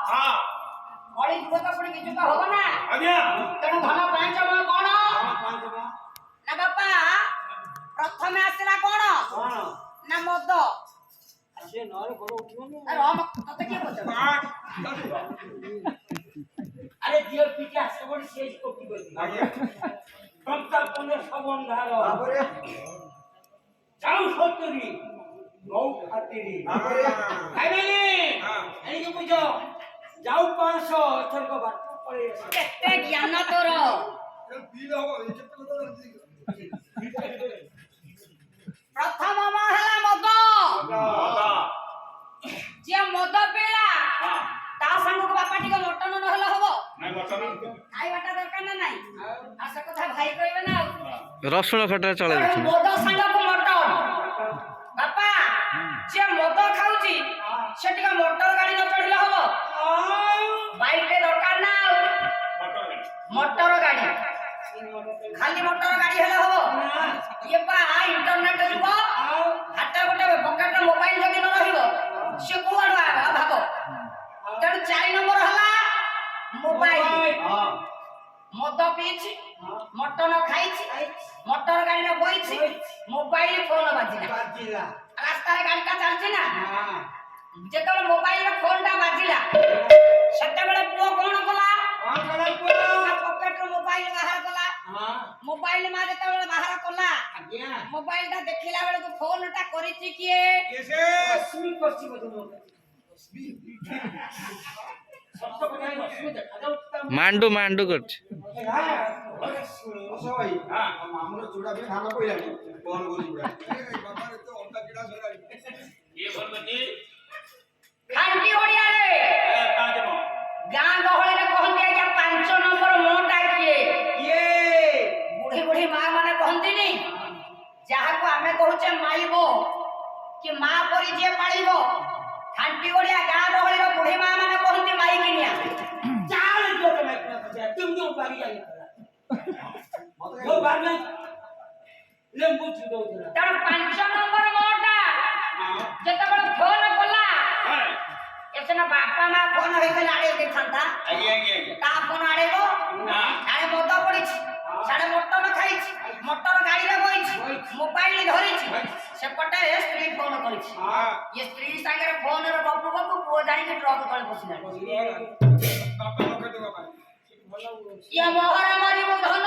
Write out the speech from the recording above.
हां कली जुग तो पुणी किछु तो होबो ना आज्ञा तेणु धन पंचम कोन पंचम ना बापा प्रथम आसला कोन कोन ना मद से नर घर उठिबनी अरे हम तते के बोल अरे दियो पिटा सबड शेष कोटी बोली आज्ञा संता कोने सबंधार बाबरे जाऊ सत्तरी नौ खातिरी बाबरे खाइबेनी हां एनी के पूछो जाऊ 500 एथर को बात पड़े केते ज्ञान तोर बिल हो केते प्रथम महला मद दादा जे मद पीला हां ता संग को बापा टिके मटन न हला हबो नहीं मटन खाइबाटा दरकार ना नाही आ से कथा भाई कहबे ना रसुण खटा चले जाच्छी मद संग को मटन बापा जे मद खाउची से टिके मोटर गाड़ी न चढ़िले हबो बाइक रे दरकार ना मोटर गाड़ी खाली मोटर गाड़ी हेले हबो ये पा इंटरनेट जुग हाटा गोटे पकेट मोबाइल जदी न रहिबो से कोन भागो तेणु 4 नंबर हला मोबाइल मद पीछि मटन खाइछि मोटर गाड़ी रे बइछि मोबाइल फोन बाजिला बाजिला रास्ता रे गाड़ी का चलछि ना हां जेतबे मोबाइल रे फोन टा बाजिला सेतेबेले पुओ कोन कला हां कला को पकेट रो मोबाइल बाहर कला हां मोबाइल मा जेतबेले बाहर कला आज्ञा मोबाइल टा देखिला बेले को फोन टा करिछि किए कैसे अस्मी करछि बजनो सत्य बताई अस्मी देखा जाऊ मांडू मांडू करछ असो भाई हां हमरो चूड़ा पे खाना पइलानी कोन गोली चूड़ा बाबा रे तो अंडा कीड़ा सराई ये भगवती खांटी ओडिया रे पांचम गां गहळे रे कहंती आज्ञा 5 नंबर मोटा किए ये बुढ़ी बुढ़ी मां माने कहंती नी जहा को हमें कहूचे माईबो कि मां परी जे पाळीबो खांटी ओडिया गां गहळे रे बुढ़ी मां माने कहंती माई किनिया चाल जो के मैं तुम जो बागी जाई वो बार में लेंबू छिदो दिला तेणु 5 नंबर मोटा जेतबेले फोन कला हां एसना बापा मां फोन हेतले आडे के थांता आगे आगे आगे ता फोन आडेबो ना साडे मद पड़िछि साडे मटन खाइछि मटन गाड़ी रे बइछि मोबाइल धरिछि सेपटे स्त्री फोन करिछि हां ये स्त्री संगे फोन रे गप्पु गप्पु पुओ जानि के ट्रक तळे पसिला बापा लोके तो बाबा ये मोहर मारी धन